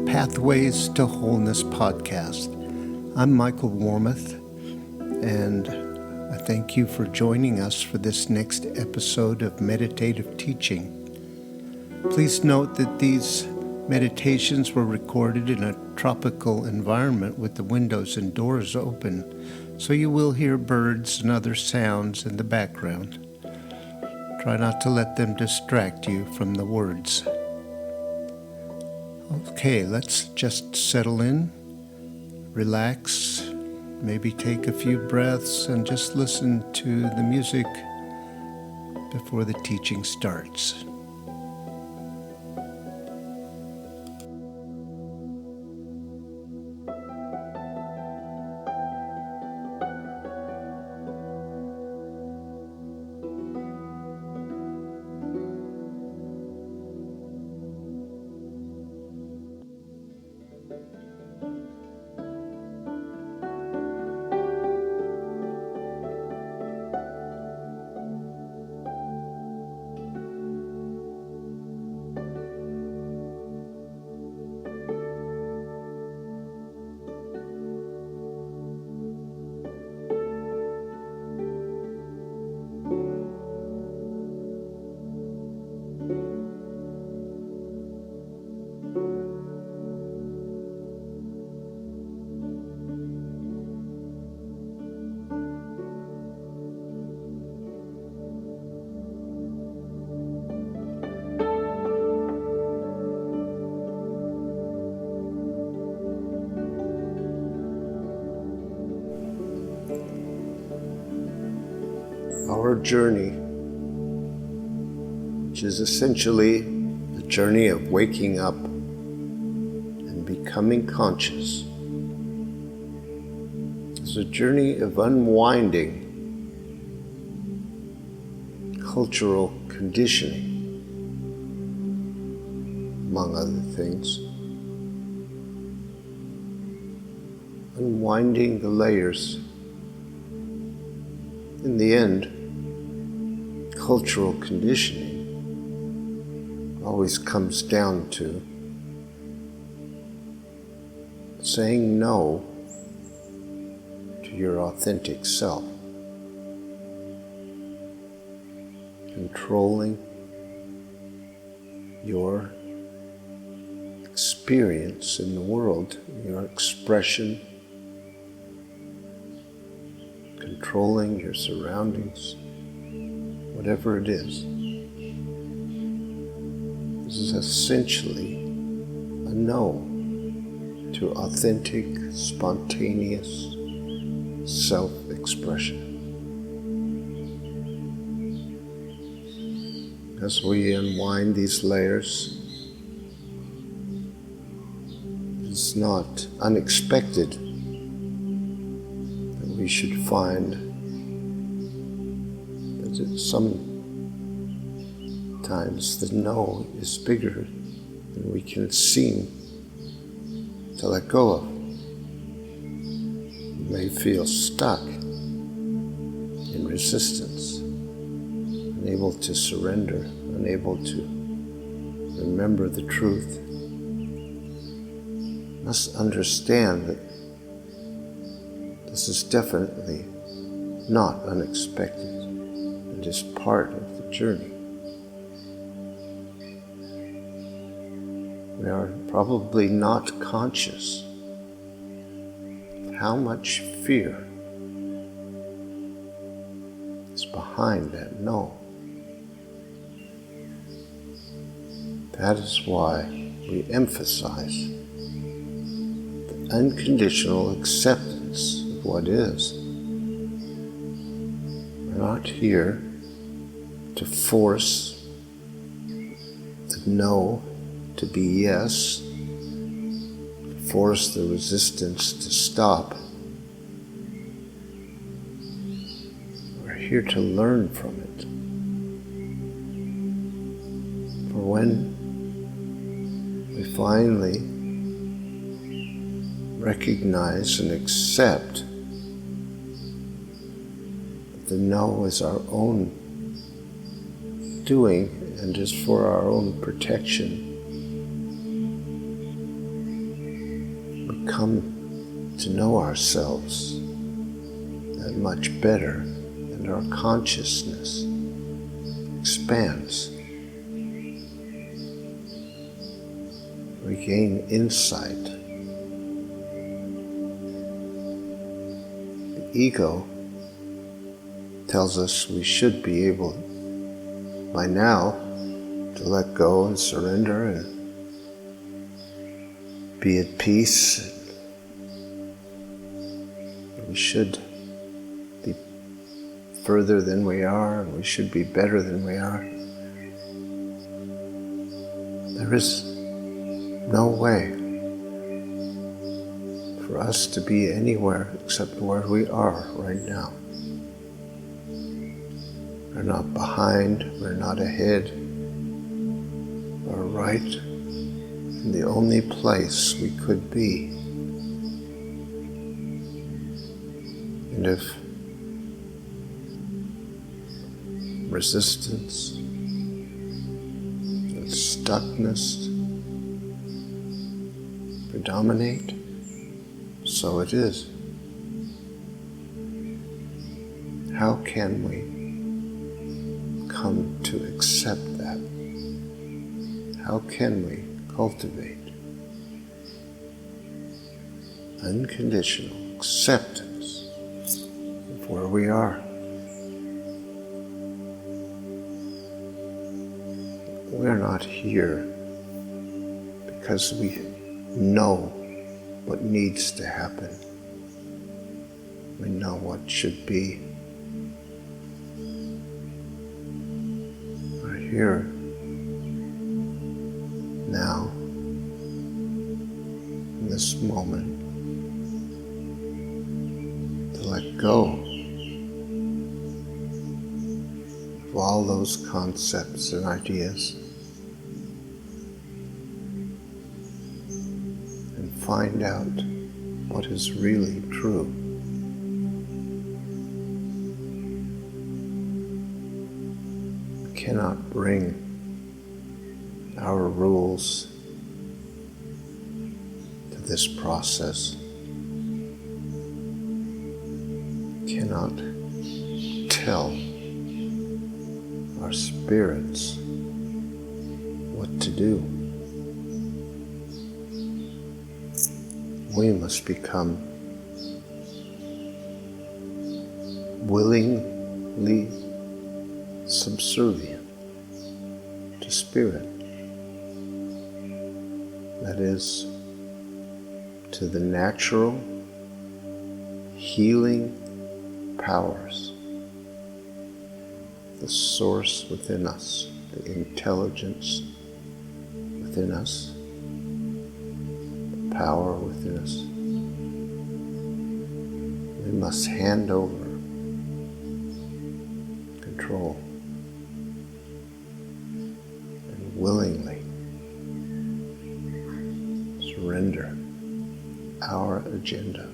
Pathways to Wholeness podcast. I'm Michael Warmoth, and I thank you for joining us for this next episode of meditative teaching. Please note that these meditations were recorded in a tropical environment with the windows and doors open, so you will hear birds and other sounds in the background. Try not to let them distract you from the words. Okay, let's just settle in, relax, maybe take a few breaths and just listen to the music before the teaching starts. Our journey, which is essentially the journey of waking up and becoming conscious, is a journey of unwinding cultural conditioning, among other things. Unwinding the layers. In the end, cultural conditioning always comes down to saying no to your authentic self, controlling your experience in the world, your expression, controlling your surroundings, whatever it is. This is essentially a no to authentic, spontaneous self-expression. As we unwind these layers, it's not unexpected that we should find that sometimes the no is bigger than we can seem to let go of. You may feel stuck in resistance, unable to surrender, unable to remember the truth. You must understand that this is definitely not unexpected. It is part of the journey. We are probably not conscious of how much fear is behind that no. That is why we emphasize the unconditional acceptance of what is. We're not here to force the no to be yes, force the resistance to stop. We're here to learn from it. For when we finally recognize and accept that the no is our own doing and is for our own protection, come to know ourselves that much better, and our consciousness expands. We gain insight. The ego tells us we should be able by now to let go and surrender and be at peace. We should be further than we are, and we should be better than we are. There is no way for us to be anywhere except where we are right now. We're not behind, we're not ahead, we're right in the only place we could be. And if resistance and stuckness predominate, so it is. How can we come to accept that? How can we cultivate unconditional acceptance of where we are? We're not here because we know what needs to happen. We know what should be. We're here now, in this moment, to let go of all those concepts and ideas and find out what is really true. We cannot bring our rules to this process. We cannot tell our spirits what to do. We must become willingly subservient to spirit. That is, to the natural healing powers, the source within us, the intelligence within us, the power within us. We must hand over control and willingly surrender our agenda.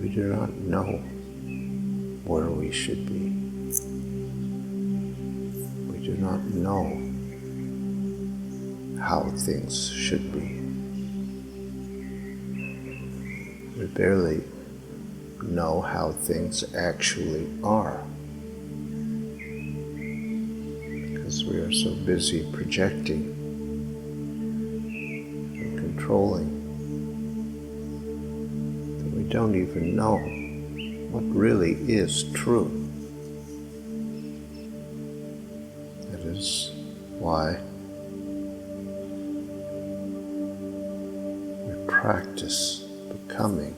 We do not know where we should be. We do not know how things should be. We barely know how things actually are, because we are so busy projecting and controlling that we don't even know what really is true. That is why we practice becoming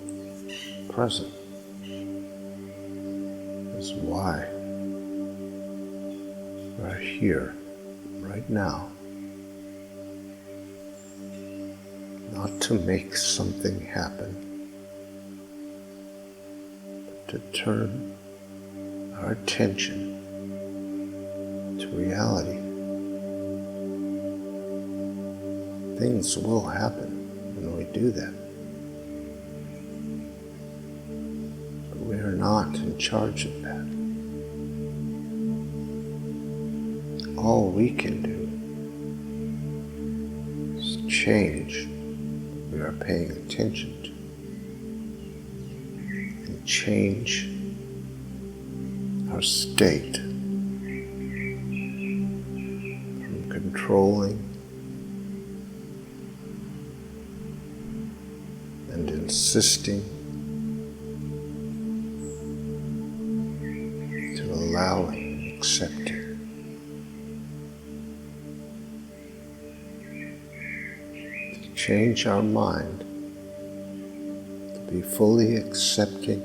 present. That's why we're here right now. Not to make something happen, but to turn our attention to reality. Things will happen when we do that. But we are not in charge of that. All we can do is change we are paying attention to, and change our state from controlling and insisting to allowing and accepting. Change our mind to be fully accepting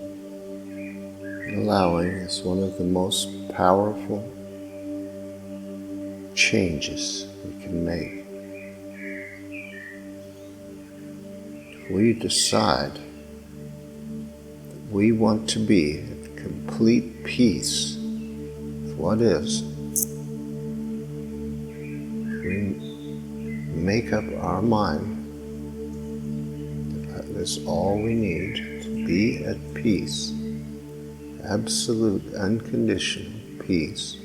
and allowing is one of the most powerful changes we can make. If we decide that we want to be at complete peace with what is, if we make up our mind is all we need to be at peace, absolute, unconditional peace.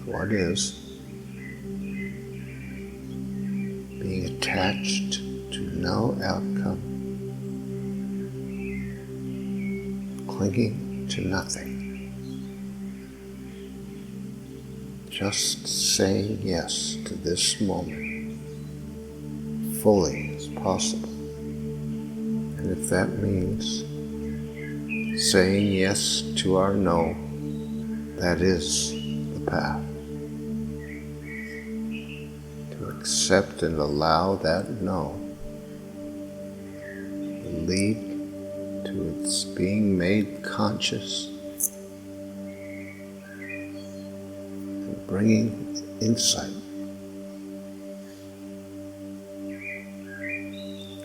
What is being attached to no outcome, clinging to nothing, just saying yes to this moment fully as possible. And if that means saying yes to our no, that is the path. To accept and allow that no will lead to its being made conscious and bringing insight.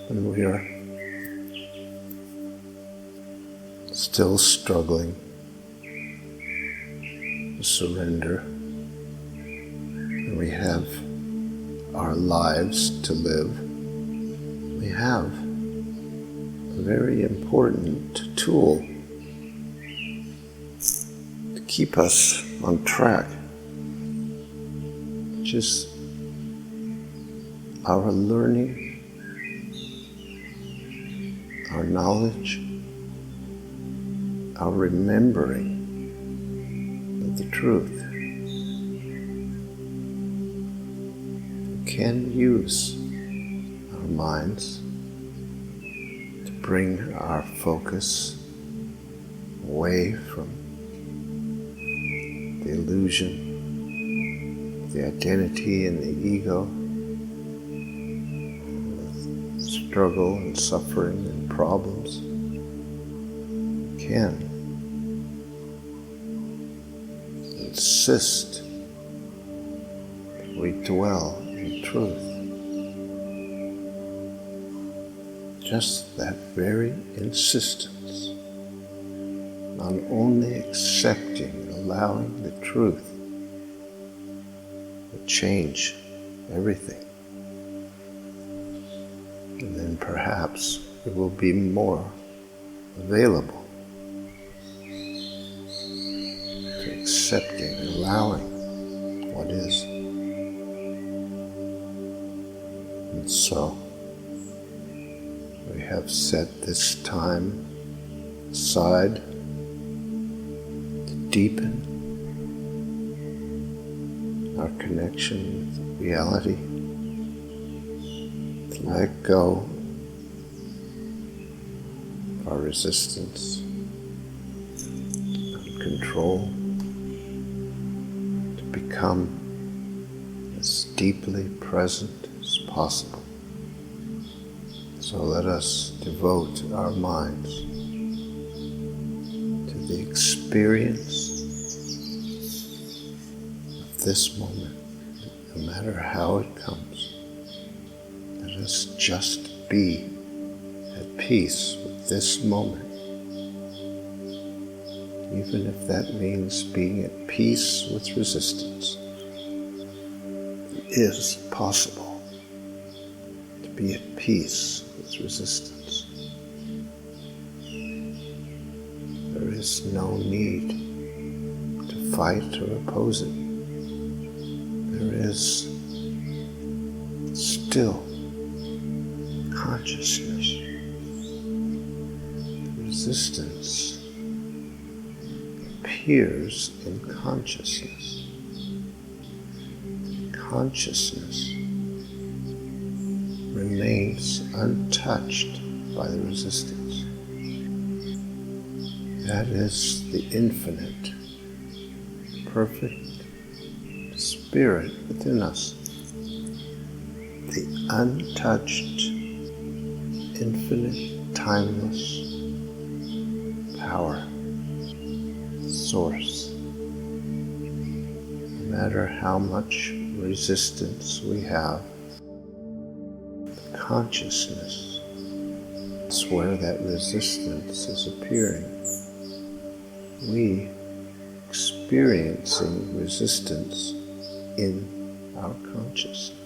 When we are still struggling to surrender, and we have our lives to live, we have a very important tool to keep us on track, which is our learning, our knowledge, our remembering of the truth. We can use our minds to bring our focus away from the illusion, the identity and the ego, the struggle and suffering and problems. We can insist that we dwell in truth. Just that very insistence on only accepting and allowing the truth will change everything. And then perhaps it will be more available to accepting and allowing what is. And so we have set this time aside to deepen our connection with reality, to let go of our resistance and control, to become as deeply present as possible. So let us devote our minds to the experience of this moment, no matter how it comes. Let us just be at peace with this moment, even if that means being at peace with resistance. It is possible to be at peace with resistance. There is no need to fight or oppose it. There is still consciousness. Resistance appears in consciousness. Consciousness remains untouched by the resistance. That is the infinite, perfect spirit within us. The untouched, infinite, timeless power, source. No matter how much resistance we have, consciousness is where that resistance is appearing. We experiencing resistance in our consciousness.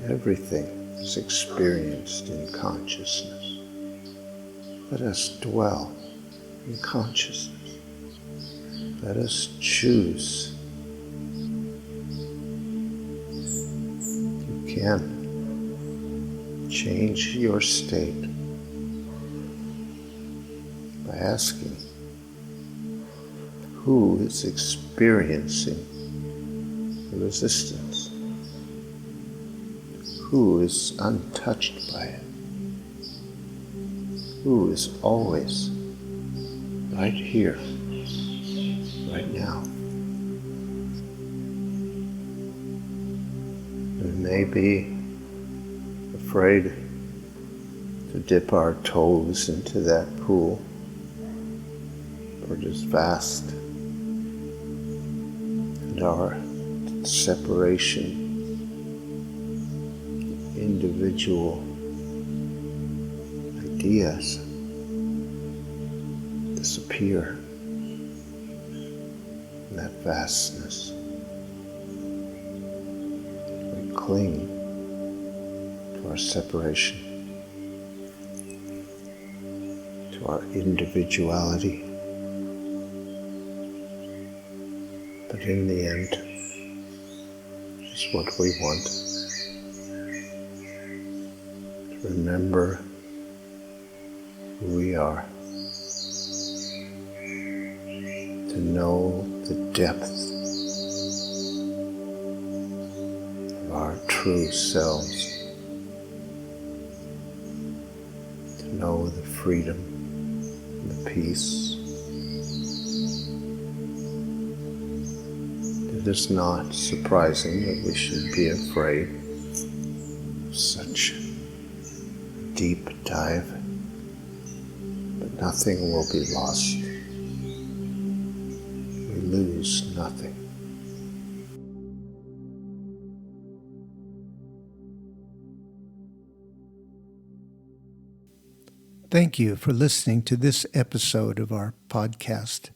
Everything is experienced in consciousness. Let us dwell in consciousness. Let us choose. You can change your state by asking, who is experiencing the resistance? Who is untouched by it? Who is always right here, right now? We may be afraid to dip our toes into that pool, for it is vast, and our separation, individual ideas disappear in that vastness. We cling to our separation, to our individuality, but in the end, it's what we want. To remember who we are, to know the depth of our true selves, to know the freedom and the peace. It is not surprising that we should be afraid of such a deep dive, but nothing will be lost. We lose nothing. Thank you for listening to this episode of our podcast.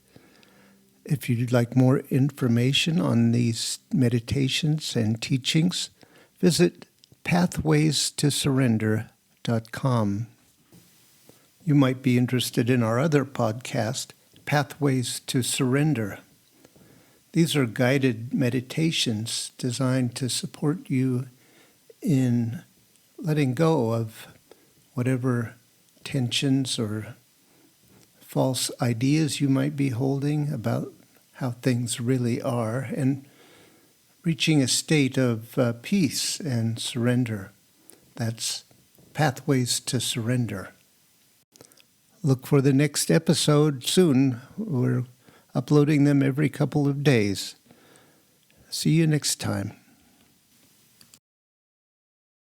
If you'd like more information on these meditations and teachings, visit pathwaystosurrender.com. You might be interested in our other podcast, Pathways to Surrender. These are guided meditations designed to support you in letting go of whatever tensions or false ideas you might be holding about how things really are, and reaching a state of peace and surrender. That's Pathways to Surrender. Look for the next episode soon. We're uploading them every couple of days. See you next time.